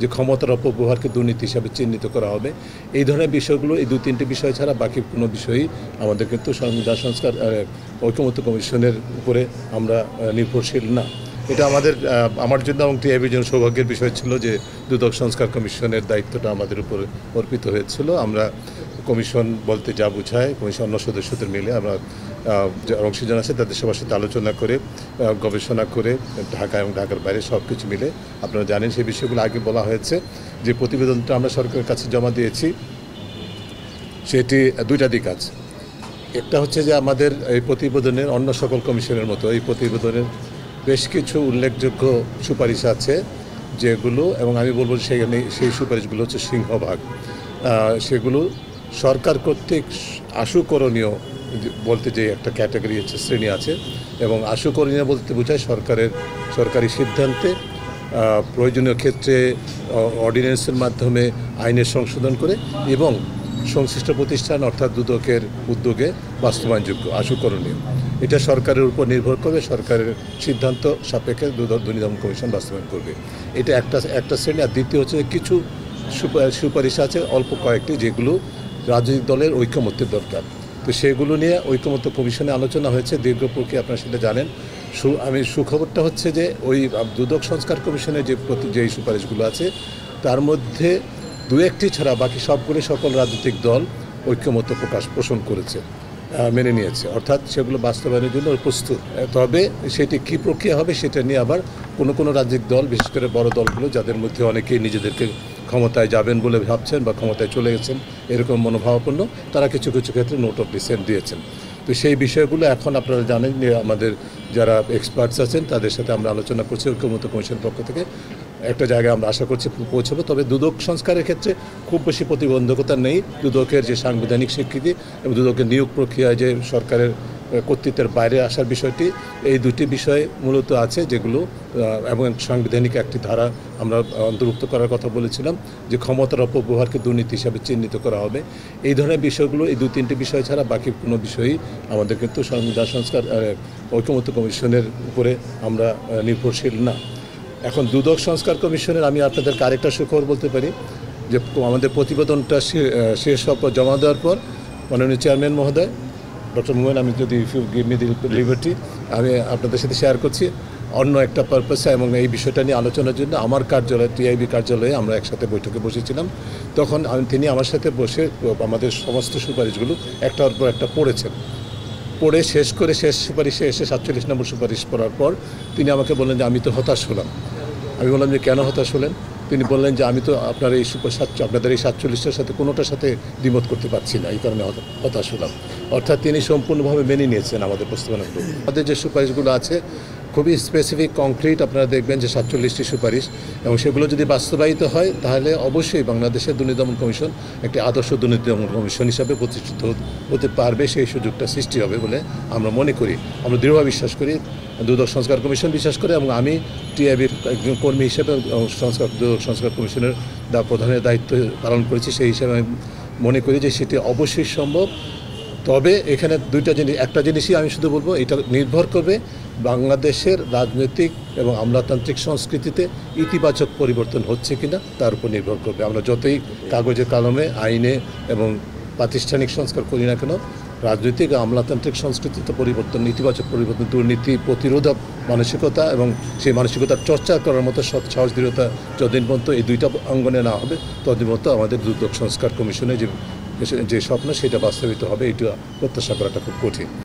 যে ক্ষমতার অপব্যবহারকে দুর্নীতি হিসাবে চিহ্নিত করা হবে। এই ধরনের বিষয়গুলো, এই 2-3টি বিষয় ছাড়া বাকি কোনো বিষয়ই আমাদের কিন্তু সংবিধান সংস্কার ঐকমত্য কমিশনের উপরে আমরা নির্ভরশীল না। এটা আমার জন্য এবং টিআইবির জন্য সৌভাগ্যের বিষয় ছিল যে দুদক সংস্কার কমিশনের দায়িত্বটা আমাদের উপর অর্পিত হয়েছিল। আমরা কমিশন বলতে যা বোঝায়, কমিশন অন্য সদস্যদের মিলে আমরা যারা অংশীজন আছে তাদের সবার সাথে আলোচনা করে, গবেষণা করে, ঢাকা এবং ঢাকার বাইরে সব কিছু মিলে আপনারা জানেন সেই বিষয়গুলো আগে বলা হয়েছে। যে প্রতিবেদনটা আমরা সরকারের কাছে জমা দিয়েছি সেটি দুইটা দিক আছে। একটা হচ্ছে যে আমাদের এই প্রতিবেদনের অন্য সকল কমিশনের মতো এই প্রতিবেদনের বেশ কিছু উল্লেখযোগ্য সুপারিশ আছে যেগুলো, এবং আমি বলবো সেখানে সেই সুপারিশগুলো হচ্ছে সিংহভাগ, সেগুলো সরকার কর্তৃক আশুকরণীয় বলতে যে একটা ক্যাটাগরি হচ্ছে, শ্রেণী আছে, এবং আশুকরণীয় বলতে বোঝায় সরকারি সিদ্ধান্তে প্রয়োজনীয় ক্ষেত্রে অর্ডিন্যান্সের মাধ্যমে আইনের সংশোধন করে এবং সংশ্লিষ্ট প্রতিষ্ঠান অর্থাৎ দুদকের উদ্যোগে বাস্তবায়নযোগ্য আশুকরণীয়। এটা সরকারের উপর নির্ভর করবে, সরকারের সিদ্ধান্ত সাপেক্ষে দুর্নীতি দমন কমিশন বাস্তবায়ন করবে। এটা একটা শ্রেণী। আর দ্বিতীয় হচ্ছে কিছু সুপারিশ আছে অল্প কয়েকটি যেগুলো রাজনৈতিক দলের ঐকমত্যের দরকার। তো সেগুলো নিয়ে ঐকমত্য কমিশনে আলোচনা হয়েছে, দীর্ঘ প্রক্রিয়া, আপনারা সেটা জানেন। সুখবরটা হচ্ছে যে ওই দুদক সংস্কার কমিশনের যেই সুপারিশগুলো আছে তার মধ্যে 2-1টি ছাড়া বাকি সবগুলি সকল রাজনৈতিক দল ঐকমত্য পোষণ করেছে, মেনে নিয়েছে, অর্থাৎ সেগুলো বাস্তবায়নের জন্য প্রস্তুত। তবে সেটি কী প্রক্রিয়া হবে সেটা নিয়ে আবার কোনো রাজনৈতিক দল, বিশেষ করে বড় দলগুলো যাদের মধ্যে অনেকেই নিজেদেরকে ক্ষমতায় যাবেন বলে ভাবছেন বা ক্ষমতায় চলে গেছেন এরকম মনোভাবাপন্ন, তারা কিছু ক্ষেত্রে নোট অফ ডিসেন্ট দিয়েছেন। তো সেই বিষয়গুলো এখন আপনারা জানেন যে আমাদের যারা এক্সপার্টস আছেন তাদের সাথে আমরা আলোচনা করছি ঐকমত্য কমিশনের পক্ষ থেকে একটা জায়গায় আমরা আশা করছি পৌঁছাবো। তবে দুদক সংস্কারের ক্ষেত্রে খুব বেশি প্রতিবন্ধকতা নেই। দুদকের যে সাংবিধানিক স্বীকৃতি এবং দুদকের নিয়োগ প্রক্রিয়ায় যে সরকারের কর্তৃত্বের বাইরে আসার বিষয়টি, এই দুটি বিষয় মূলত আছে যেগুলো, এবং সাংবিধানিক একটি ধারা আমরা অন্তর্ভুক্ত করার কথা বলেছিলাম যে ক্ষমতার অপব্যবহারকে দুর্নীতি হিসাবে চিহ্নিত করা হবে। এই ধরনের বিষয়গুলো, এই 2-3টি বিষয় ছাড়া বাকি কোনো বিষয়ই আমাদের কিন্তু সংবিধান সংস্কার ঐকমত্য কমিশনের উপরে আমরা নির্ভরশীল না। এখন দুদক সংস্কার কমিশনের আমি আপনাদেরকে আরেকটা সুখবর বলতে পারি যে আমাদের প্রতিবেদনটা শেষ হওয়ার পর, জমা দেওয়ার পর মাননীয় চেয়ারম্যান মহোদয় ডক্টর মোমেন, আমি যদি if you give me the liberty, আমি আপনাদের সাথে শেয়ার করছি অন্য একটা পারপাসে, এবং এই বিষয়টা নিয়ে আলোচনার জন্য আমার কার্যালয়ে, টিআইবি কার্যালয়ে আমরা একসাথে বৈঠকে বসেছিলাম। তখন তিনি আমার সাথে বসে আমাদের সমস্ত সুপারিশগুলো একটার পর একটা পড়ে শেষ করে শেষ সুপারিশে এসে 47 নম্বর সুপারিশ পড়ার পর তিনি আমাকে বললেন যে আমি তো হতাশ হলাম। আমি বললাম যে কেন হতাশ হলেন? তিনি বললেন যে আমি তো আপনাদের এই 47টার সাথে কোনোটার সাথে দ্বিমত করতে পারছি না, এই কারণে হতাশ হলাম। অর্থাৎ তিনি সম্পূর্ণভাবে মেনে নিয়েছেন আমাদের প্রস্তাবনাগুলো। আমাদের যে সুপারিশগুলো আছে খুবই স্পেসিফিক, কংক্রিট, আপনারা দেখবেন যে 47টি সুপারিশ, এবং সেগুলো যদি বাস্তবায়িত হয় তাহলে অবশ্যই বাংলাদেশের দুর্নীতি দমন কমিশন একটি আদর্শ দুর্নীতি দমন কমিশন হিসাবে প্রতিষ্ঠিত হতে পারবে, সেই সুযোগটা সৃষ্টি হবে বলে আমরা মনে করি। আমরা দৃঢ়ভাবে বিশ্বাস করি, দুদক সংস্কার কমিশন বিশ্বাস করে, এবং আমি টিআইবির একজন কর্মী হিসেবে দুদক সংস্কার কমিশনের প্রধানের দায়িত্ব পালন করেছি, সেই হিসেবে আমি মনে করি যে সেটি অবশ্যই সম্ভব। তবে এখানে একটা জিনিসই আমি শুধু বলবো, এটা নির্ভর করবে বাংলাদেশের রাজনৈতিক এবং আমলাতান্ত্রিক সংস্কৃতিতে ইতিবাচক পরিবর্তন হচ্ছে কিনা তার উপর নির্ভর করবে। আমরা যতই কাগজে কলমে, আইনে এবং প্রাতিষ্ঠানিক সংস্কার করি না কেন, রাজনৈতিক আমলাতান্ত্রিক সংস্কৃতিতে পরিবর্তন, ইতিবাচক পরিবর্তন, দুর্নীতি প্রতিরোধক মানসিকতা এবং সেই মানসিকতার চর্চা করার মতো সাহস দৃঢ়তা যতদিন পর্যন্ত এই দুইটা অঙ্গনে না হবে ততদিন পর্যন্ত আমাদের দুদক সংস্কার কমিশনে যে স্বপ্ন সেটা বাস্তবিত হবে, এটা প্রত্যাশা করাটা খুব কঠিন।